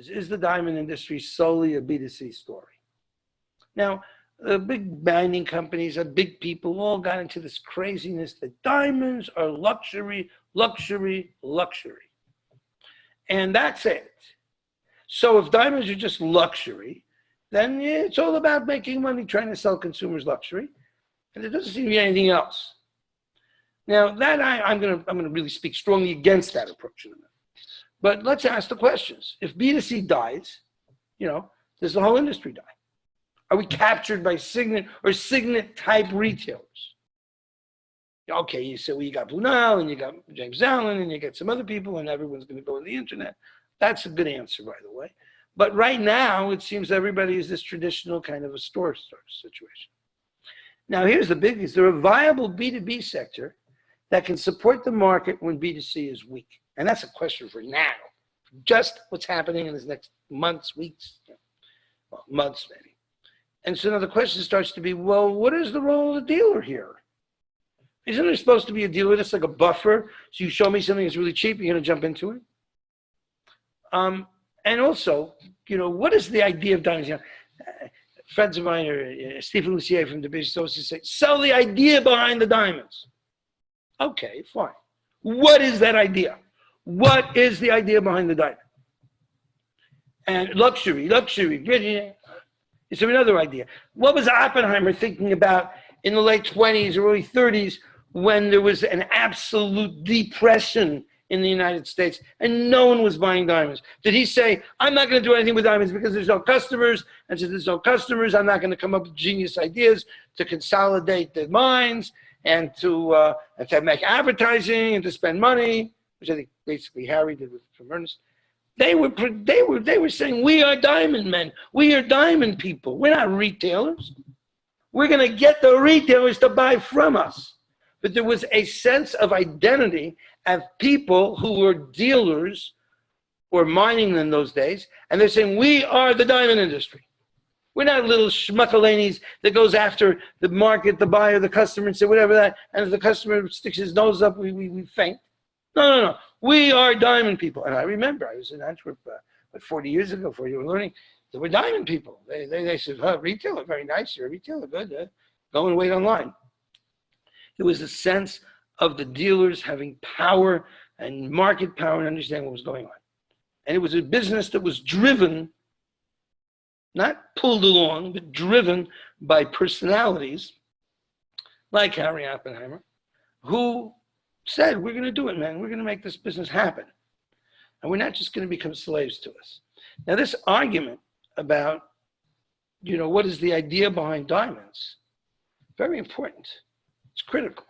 Is the diamond industry solely a B2C story? Now, the big mining companies, big people all got into this craziness that diamonds are luxury, luxury, luxury. And that's it. So if diamonds are just luxury, then it's all about making money, trying to sell consumers luxury. And there doesn't seem to be anything else. Now, that I'm gonna really speak strongly against that approach in a minute. But let's ask the questions. If B2C dies, does the whole industry die? Are we captured by Signet or Signet type retailers? Okay, you say, well, you got Blue Nile and you got James Allen and you got some other people and everyone's going to go to the internet. That's a good answer, by the way. But right now, it seems everybody is this traditional kind of a store situation. Now, here's the big: is there a viable B2B sector that can support the market when B2C is weak? And that's a question for now, just what's happening in this next months, weeks, well, months maybe. And so now the question starts to be, well, what is the role of the dealer here? Isn't there supposed to be a dealer that's like a buffer? So you show me something that's really cheap, you're going to jump into it? And also, what is the idea of diamonds? Friends of mine, or Stephen Lucier from the Business Association, say, sell the idea behind the diamonds. Okay, fine. What is that idea? What is the idea behind the diamond? And luxury. Is there another idea? What was Oppenheimer thinking about in the late 20s or early 30s when there was an absolute depression in the United States and no one was buying diamonds? Did he say, I'm not going to do anything with diamonds because there's no customers, and since there's no customers, I'm not going to come up with genius ideas to consolidate the mines and to make advertising and to spend money, which I think basically Harry did from Ernest. They were saying, we are diamond men. We are diamond people. We're not retailers. We're going to get the retailers to buy from us. But there was a sense of identity of people who were dealers or mining in those days. And they're saying, we are the diamond industry. We're not little schmuckalainies that goes after the market, the buyer, the customer, and say whatever that. And if the customer sticks his nose up, we faint. No. We are diamond people. And I remember I was in Antwerp 40 years ago, for you were learning. They were diamond people. They said, retailer, very nice. You're a retailer, good. Go and wait online. There was a sense of the dealers having power and market power and understanding what was going on. And it was a business that was driven, not pulled along, but driven by personalities like Harry Oppenheimer, who said, we're going to do it, man. We're going to make this business happen. And we're not just going to become slaves to us. Now, this argument about, what is the idea behind diamonds? Very important. It's critical.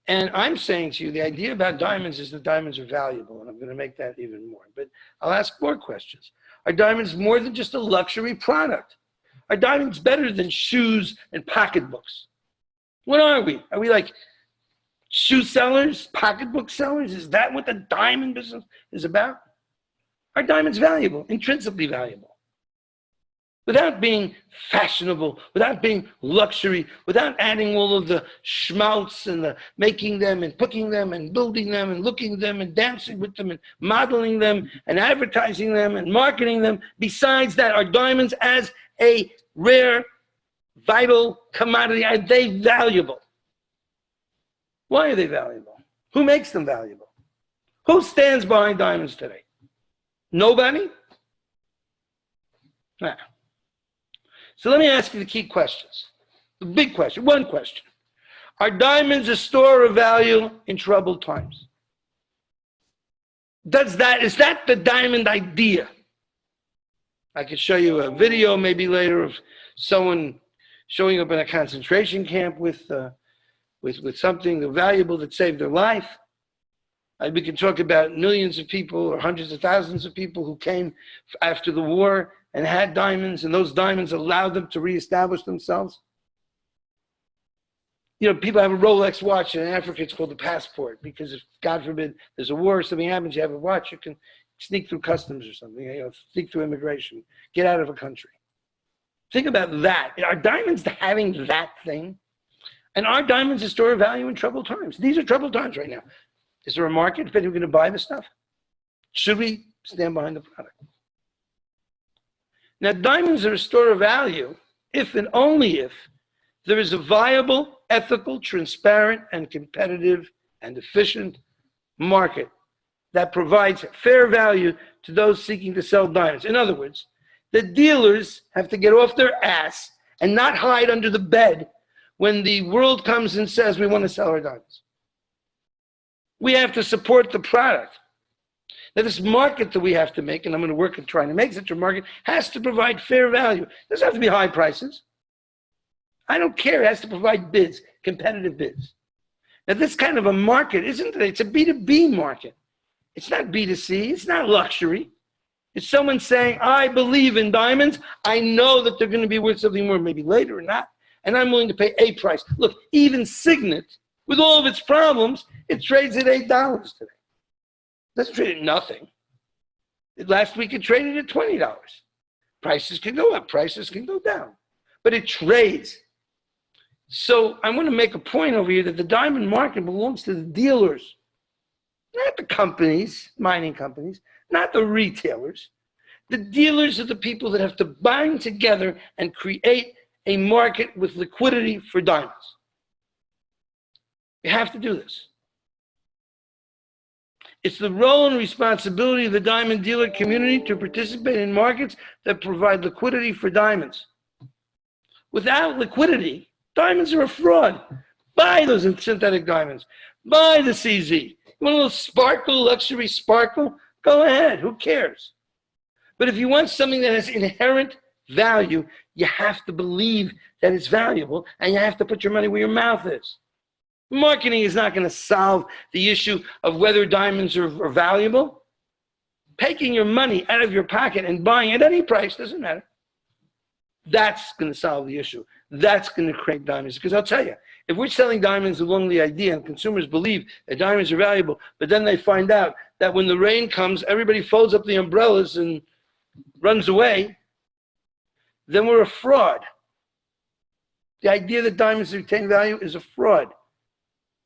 And I'm saying to you, the idea about diamonds is that diamonds are valuable, and I'm going to make that even more. But I'll ask more questions. Are diamonds more than just a luxury product? Are diamonds better than shoes and pocketbooks? What are we? Are we like shoe sellers, pocketbook sellers? Is that what the diamond business is about? Are diamonds valuable, intrinsically valuable? Without being fashionable, without being luxury, without adding all of the schmaltz and the making them and cooking them and building them and looking at them and dancing with them and modeling them and advertising them and marketing them. Besides that, are diamonds as a rare, vital commodity, are they valuable? Why are they valuable? Who makes them valuable? Who stands behind diamonds today? Nobody? Nah. So let me ask you the key questions. The big question, one question. Are diamonds a store of value in troubled times? Is that the diamond idea? I could show you a video maybe later of someone showing up in a concentration camp with something valuable that saved their life. We can talk about millions of people or hundreds of thousands of people who came after the war and had diamonds, and those diamonds allowed them to reestablish themselves. People have a Rolex watch, and in Africa it's called a passport, because if, God forbid, there's a war or something happens, you have a watch, you can sneak through customs or something, sneak through immigration, get out of a country. Think about that. Are diamonds having that thing? And are diamonds a store of value in troubled times? These are troubled times right now. Is there a market? Is anyone going to buy this stuff? Should we stand behind the product? Now, diamonds are a store of value if and only if there is a viable, ethical, transparent, and competitive and efficient market that provides fair value to those seeking to sell diamonds. In other words, the dealers have to get off their ass and not hide under the bed when the world comes and says we want to sell our diamonds. We have to support the product. Now, this market that we have to make, and I'm going to work at trying to make such a market, has to provide fair value. It doesn't have to be high prices. I don't care. It has to provide bids, competitive bids. Now, this kind of a market, isn't it? It's a B2B market. It's not B2C. It's not luxury. It's someone saying, I believe in diamonds. I know that they're going to be worth something more, maybe later or not. And I'm willing to pay a price. Look, even Signet, with all of its problems, it trades at $8 today. It doesn't trade at nothing. Last week it traded at $20. Prices can go up, prices can go down. But it trades. So I want to make a point over here that the diamond market belongs to the dealers, not the companies, mining companies, not the retailers. The dealers are the people that have to bind together and create a market with liquidity for diamonds. We have to do this. It's the role and responsibility of the diamond dealer community to participate in markets that provide liquidity for diamonds. Without liquidity, diamonds are a fraud. Buy those synthetic diamonds. Buy the CZ. You want a little sparkle, luxury sparkle? Go ahead, who cares? But if you want something that has inherent value, you have to believe that it's valuable, and you have to put your money where your mouth is. Marketing is not going to solve the issue of whether diamonds are valuable. Taking your money out of your pocket and buying at any price doesn't matter. That's going to solve the issue. That's going to create diamonds. Because I'll tell you, if we're selling diamonds along the idea and consumers believe that diamonds are valuable, but then they find out that when the rain comes, everybody folds up the umbrellas and runs away, then we're a fraud. The idea that diamonds retain value is a fraud.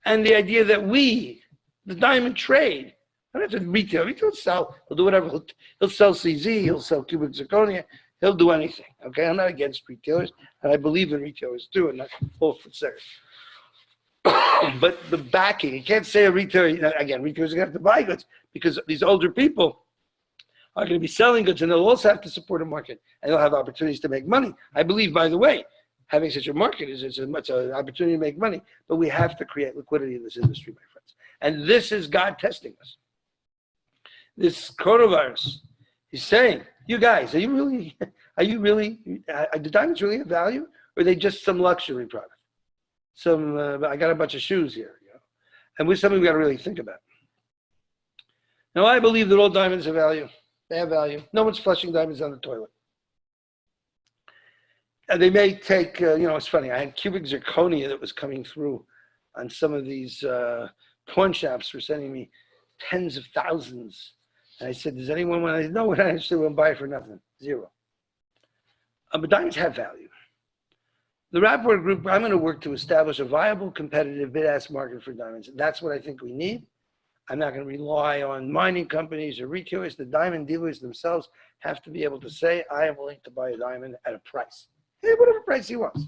And the idea that we, the diamond trade, I don't have to retail. Retail will sell. He'll do whatever. He'll sell CZ. He'll sell cubic zirconia. He'll do anything. Okay, I'm not against retailers, and I believe in retailers too, and not full for sale. But the backing, you can't say a retailer. Again, retailers are going to have to buy goods because these older people are going to be selling goods, and they'll also have to support a market, and they'll have opportunities to make money. I believe, by the way, having such a market is an opportunity to make money, but we have to create liquidity in this industry, my friends. And this is God testing us. This coronavirus, he's saying, you guys, do diamonds really have value? Or are they just some luxury product? I got a bunch of shoes here, and with something we got to really think about. Now, I believe that all diamonds have value. They have value. No one's flushing diamonds down the toilet. And they may take, it's funny. I had cubic zirconia that was coming through on some of these pawn shops were sending me tens of thousands. And I said, does anyone want to? No, I actually won't buy it for nothing. Zero. But diamonds have value. The Rapport Group, I'm going to work to establish a viable, competitive bid-ask market for diamonds. That's what I think we need. I'm not going to rely on mining companies or retailers. The diamond dealers themselves have to be able to say, I am willing to buy a diamond at a price. Whatever price he wants.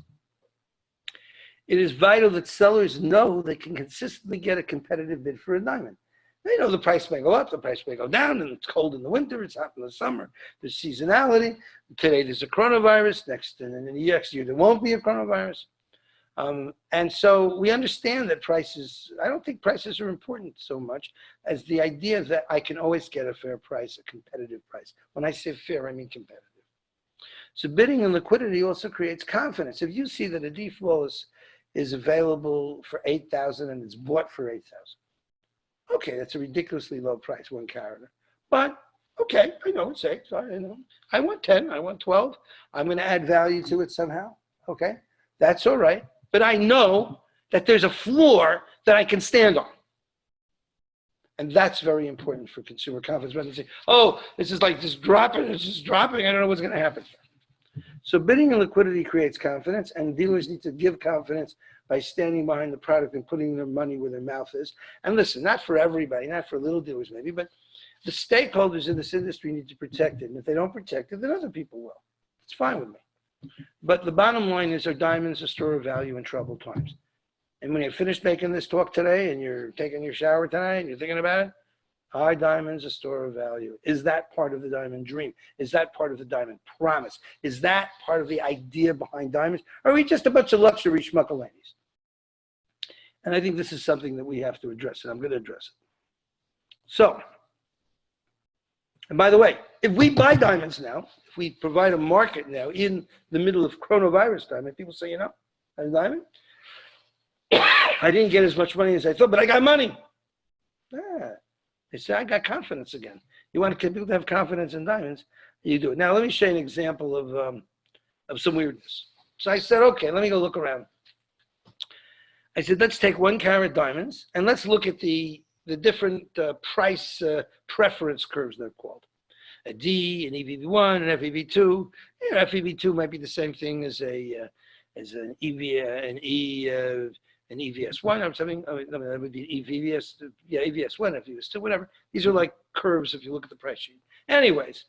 It is vital that sellers know they can consistently get a competitive bid for a diamond. They know the price may go up, the price may go down, and it's cold in the winter, it's hot in the summer. There's seasonality. Today there's a coronavirus, and then the next year there won't be a coronavirus. And so we understand that prices, I don't think prices are important so much as the idea that I can always get a fair price, a competitive price. When I say fair, I mean competitive. So bidding and liquidity also creates confidence. If you see that a default is available for $8,000 and it's bought for $8,000, okay, that's a ridiculously low price, 1 carat. But okay, I know it's 8. So I want 10. I want 12. I'm going to add value to it somehow. Okay, that's all right. But I know that there's a floor that I can stand on. And that's very important for consumer confidence. When they say, oh, this is like just dropping, it's just dropping, I don't know what's going to happen. So bidding and liquidity creates confidence, and dealers need to give confidence by standing behind the product and putting their money where their mouth is. And listen, not for everybody, not for little dealers maybe, but the stakeholders in this industry need to protect it. And if they don't protect it, then other people will. It's fine with me. But the bottom line is, are diamonds a store of value in troubled times? And when you're finished making this talk today and you're taking your shower tonight and you're thinking about it, are diamonds a store of value? Is that part of the diamond dream? Is that part of the diamond promise? Is that part of the idea behind diamonds? Or are we just a bunch of luxury schmuckalanies? And I think this is something that we have to address, and I'm going to address it. So, and by the way, if we buy diamonds now, if we provide a market now in the middle of coronavirus time, and people say, you know, a diamond, I didn't get as much money as I thought, but I got money. Yeah. They say, I got confidence again. You want people to have confidence in diamonds, you do it. Now, let me show you an example of some weirdness. So I said, okay, let me go look around. I said, let's take 1 carat diamonds, and let's look at the different price preference curves, they're called. A D, an EVV1, an FEV2. Yeah, FEV2 might be the same thing as an EVS1 or something. Oh, no, that would be EVS, yeah, EVS1, EVS2, whatever. These are like curves if you look at the price sheet. Anyways,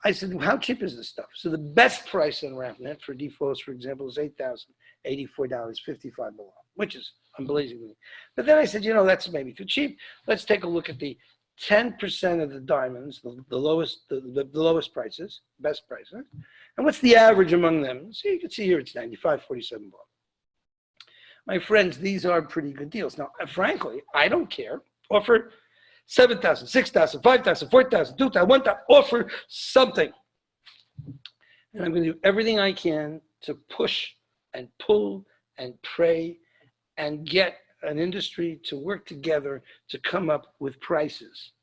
I said, well, how cheap is this stuff? So the best price on RAFnet for defaults, for example, is $8,084.55 below, which is unbelievable. But then I said, you know, that's maybe too cheap. Let's take a look at the 10% of the diamonds, the lowest prices, best prices. And what's the average among them? So you can see here it's $95.47 below. My friends, these are pretty good deals. Now, frankly, I don't care. Offer 7,000, 6,000, 5,000, 4,000, 2,000, 1,000. Offer something. And I'm going to do everything I can to push and pull and pray and get an industry to work together to come up with prices.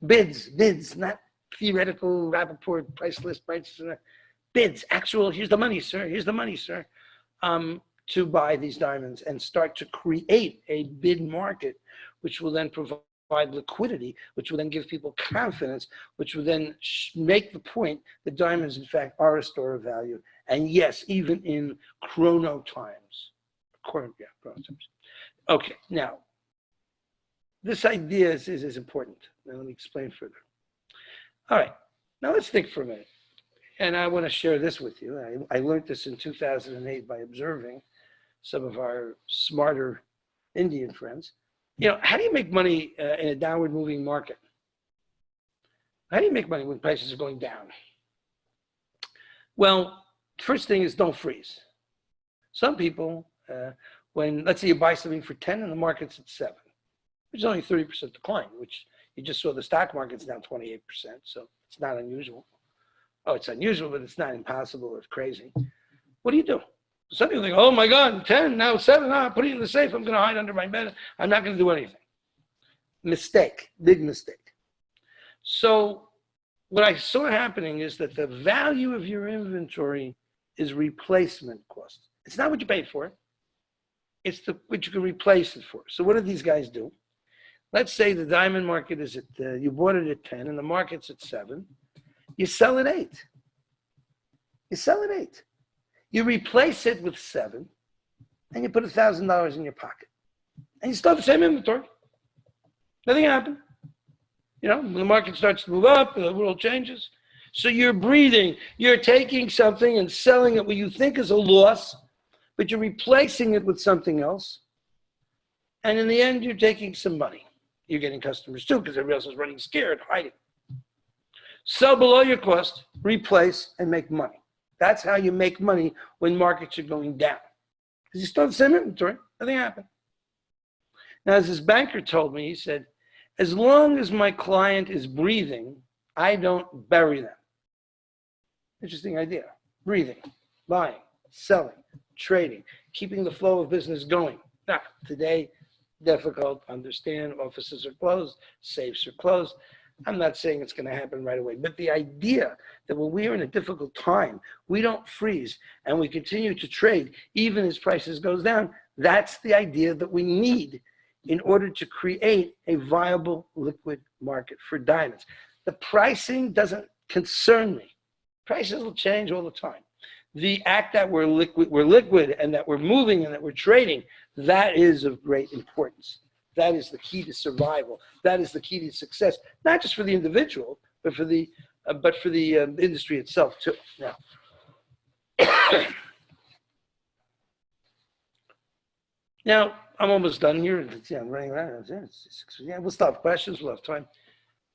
Bids, not theoretical Rappaport price list prices. Bids, actual, here's the money, sir. Here's the money, sir. To buy these diamonds and start to create a bid market, which will then provide liquidity, which will then give people confidence, which will then make the point that diamonds, in fact, are a store of value. And yes, even in chrono times. Chrono times. Okay, now, this idea is important. Now, let me explain further. All right, now let's think for a minute. And I want to share this with you. I learned this in 2008 by observing some of our smarter Indian friends. You know, how do you make money in a downward moving market? How do you make money when prices are going down? Well, first thing is don't freeze. Some people, when, let's say you buy something for 10 and the market's at 7, which is only 30% decline, which you just saw the stock market's down 28%, so it's not unusual. Oh, it's unusual, but it's not impossible or crazy. What do you do? Some people think, oh my God, 10, now 7, put it in the safe, I'm going to hide under my bed. I'm not going to do anything. Mistake, big mistake. So what I saw happening is that the value of your inventory is replacement cost. It's not what you paid for. It's what you can replace it for. So what do these guys do? Let's say the diamond market is at, you bought it at 10 and the market's at 7. You sell at 8. You sell at 8. You replace it with 7, and you put $1,000 in your pocket. And you still have the same inventory. Nothing happened. You know, when the market starts to move up, the world changes. So you're breathing. You're taking something and selling it what you think is a loss, but you're replacing it with something else. And in the end, you're taking some money. You're getting customers too, because everybody else is running scared, hiding. Sell below your cost, replace, and make money. That's how you make money when markets are going down. Because you still have the same inventory. Nothing happened. Now, as this banker told me, he said, as long as my client is breathing, I don't bury them. Interesting idea. Breathing, buying, selling, trading, keeping the flow of business going. Now, today, difficult, understand, offices are closed, safes are closed. I'm not saying it's going to happen right away, but the idea that when we are in a difficult time, we don't freeze and we continue to trade even as prices goes down, that's the idea that we need in order to create a viable liquid market for diamonds. The pricing doesn't concern me. Prices will change all the time. The act that we're liquid and that we're moving and that we're trading, that is of great importance. That is the key to survival. That is the key to success, not just for the individual, but for the but for the industry itself too. Now, now I'm almost done here. Yeah, I'm running around. Yeah, we'll stop questions. We'll have time.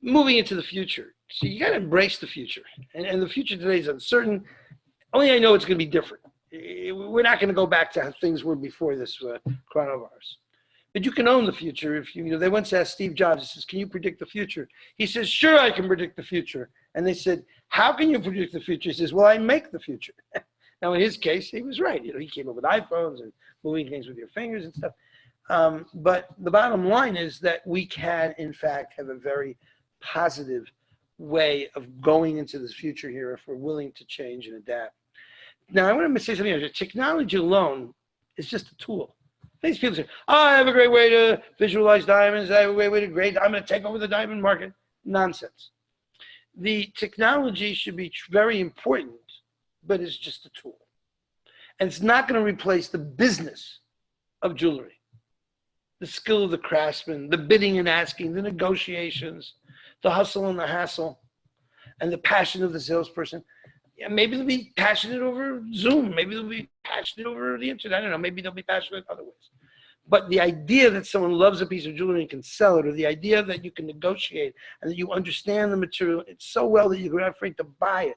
Moving into the future. So you got to embrace the future. And the future today is uncertain. Only I know it's going to be different. We're not going to go back to how things were before this coronavirus. But you can own the future. If they once asked Steve Jobs, he says, "Can you predict the future?" He says, "Sure, I can predict the future." And they said, "How can you predict the future?" He says, "Well, I make the future." Now, in his case, he was right. He came up with iPhones and moving things with your fingers and stuff. But the bottom line is that we can, in fact, have a very positive way of going into this future here if we're willing to change and adapt. Now, I want to say something else. Technology alone is just a tool. These people say, "Oh, I have a great way to visualize diamonds. I have a great way to grade. I'm going to take over the diamond market." Nonsense. The technology should be very important, but it's just a tool. And it's not going to replace the business of jewelry, the skill of the craftsman, the bidding and asking, the negotiations, the hustle and the hassle, and the passion of the salesperson. Yeah, maybe they'll be passionate over Zoom. Maybe they'll be passionate over the internet. I don't know. Maybe they'll be passionate other ways. But the idea that someone loves a piece of jewelry and can sell it, or the idea that you can negotiate and that you understand the material it's so well that you're not afraid to buy it,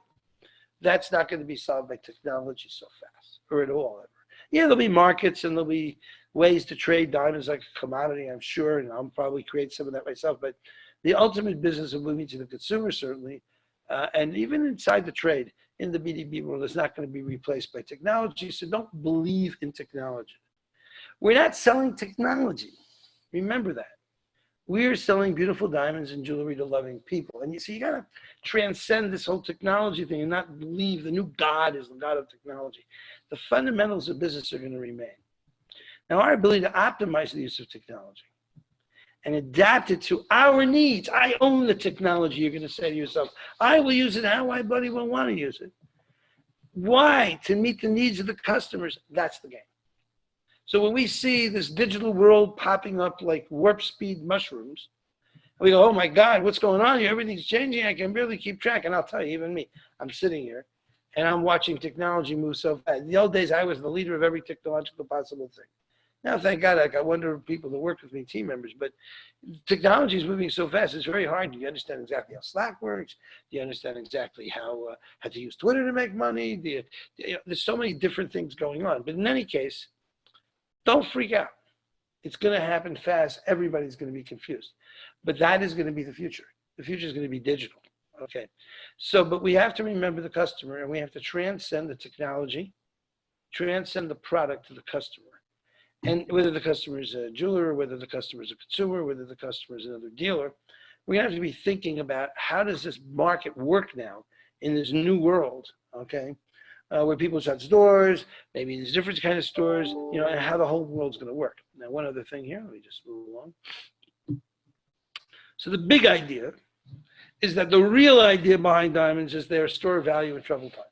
that's not going to be solved by technology so fast, or at all ever. Yeah, there'll be markets and there'll be ways to trade diamonds like a commodity, I'm sure, and I'll probably create some of that myself. But the ultimate business of moving to the consumer, certainly, and even inside the trade, in the B2B world, is not going to be replaced by technology. So don't believe in technology. We're not selling technology. Remember that. We're selling beautiful diamonds and jewelry to loving people. And you see, you got to transcend this whole technology thing and not believe the new God is the God of technology. The fundamentals of business are going to remain. Now, our ability to optimize the use of technology and adapt it to our needs. I own the technology, you're going to say to yourself. I will use it how I bloody well want to use it. Why? To meet the needs of the customers. That's the game. So when we see this digital world popping up like warp speed mushrooms, we go, "Oh my God, what's going on here? Everything's changing. I can barely keep track." And I'll tell you, even me, I'm sitting here and I'm watching technology move so fast. In the old days, I was the leader of every technological possible thing. Now, thank God, I got wonderful people that work with me, team members, but technology is moving so fast, it's very hard. Do you understand exactly how Slack works? Do you understand exactly how to use Twitter to make money? There's so many different things going on. But in any case, don't freak out. It's going to happen fast. Everybody's going to be confused. But that is going to be the future. The future is going to be digital. Okay. So, but we have to remember the customer, and we have to transcend the technology, transcend the product to the customer. And whether the customer is a jeweler, whether the customer is a consumer, whether the customer is another dealer, we're going to have to be thinking about how does this market work now in this new world, okay, where people shut stores, maybe there's different kind of stores, and how the whole world's going to work. Now, one other thing here, let me just move along. So the big idea is that the real idea behind diamonds is they're a store of value in troubled times.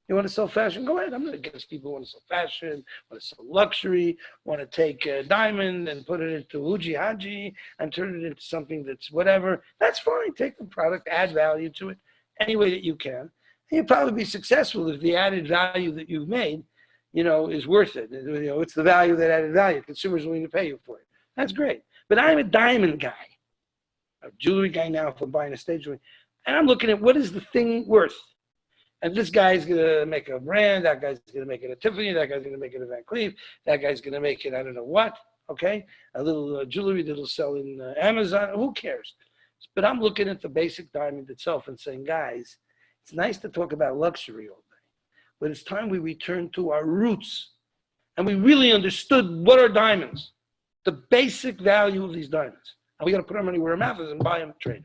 You want to sell fashion? Go ahead. I'm not against people who want to sell fashion, want to sell luxury, want to take a diamond and put it into Uji Haji and turn it into something that's whatever. That's fine. Take the product, add value to it any way that you can. And you'll probably be successful if the added value that you've made, is worth it. It's the value that added value. Consumers are willing to pay you for it. That's great. But I'm a diamond guy, a jewelry guy now if I'm buying a stage jewelry. And I'm looking at what is the thing worth. And this guy's going to make a brand, that guy's going to make it a Tiffany, that guy's going to make it a Van Cleef, that guy's going to make it I don't know what, okay? A little jewelry that'll sell in Amazon, who cares? But I'm looking at the basic diamond itself and saying, guys, it's nice to talk about luxury all day, but it's time we return to our roots and we really understood what are diamonds, the basic value of these diamonds. And we got to put our money where our mouth is and buy them and trade.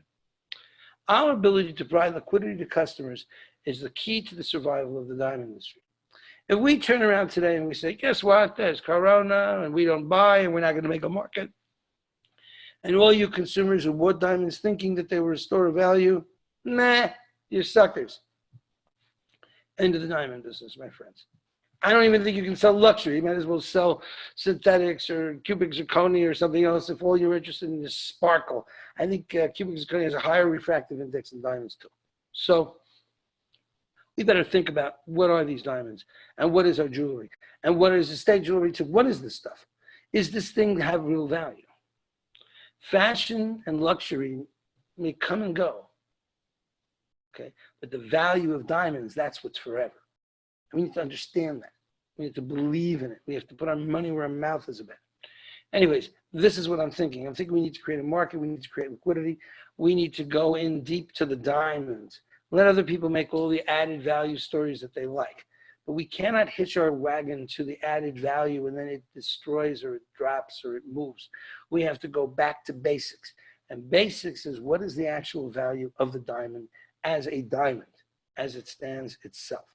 Our ability to provide liquidity to customers is the key to the survival of the diamond industry. If we turn around today and we say, guess what, there's Corona and we don't buy and we're not going to make a market, and all you consumers who bought diamonds thinking that they were a store of value, nah, you're suckers. End of the diamond business, my friends. I don't even think you can sell luxury. You might as well sell synthetics or cubic zirconia or something else if all you're interested in is sparkle. I think cubic zirconia has a higher refractive index than diamonds too. So we better think about what are these diamonds and what is our jewelry and what is estate jewelry to what is this stuff? Is this thing have real value? Fashion and luxury may come and go, okay? But the value of diamonds, that's what's forever. And we need to understand that. We need to believe in it. We have to put our money where our mouth is about. Anyways, this is what I'm thinking. I'm thinking we need to create a market. We need to create liquidity. We need to go in deep to the diamonds. Let other people make all the added value stories that they like. But we cannot hitch our wagon to the added value and then it destroys or it drops or it moves. We have to go back to basics. And basics is what is the actual value of the diamond as a diamond, as it stands itself.